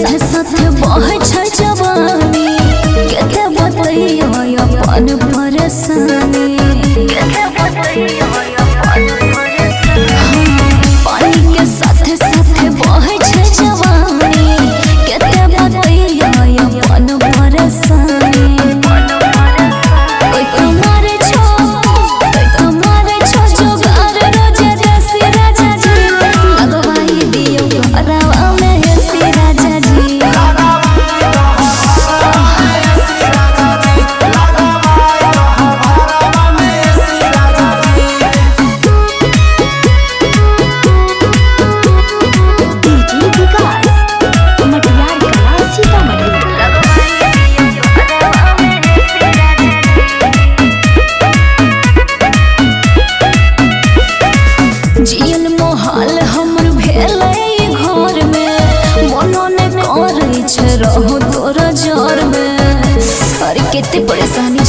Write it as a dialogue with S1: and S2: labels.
S1: साथे साथे बहे छै जवानी केते बतइयो अपन परेशानी केते बतइयो अपन परेशानी पानी के साथे साथे बहे छै जवानी केते बतइयो अपन परेशानी जियल मोहाल हमर भेलै घर में मनो ने करे छै रहो तोरा जर में अरे केते परेशानी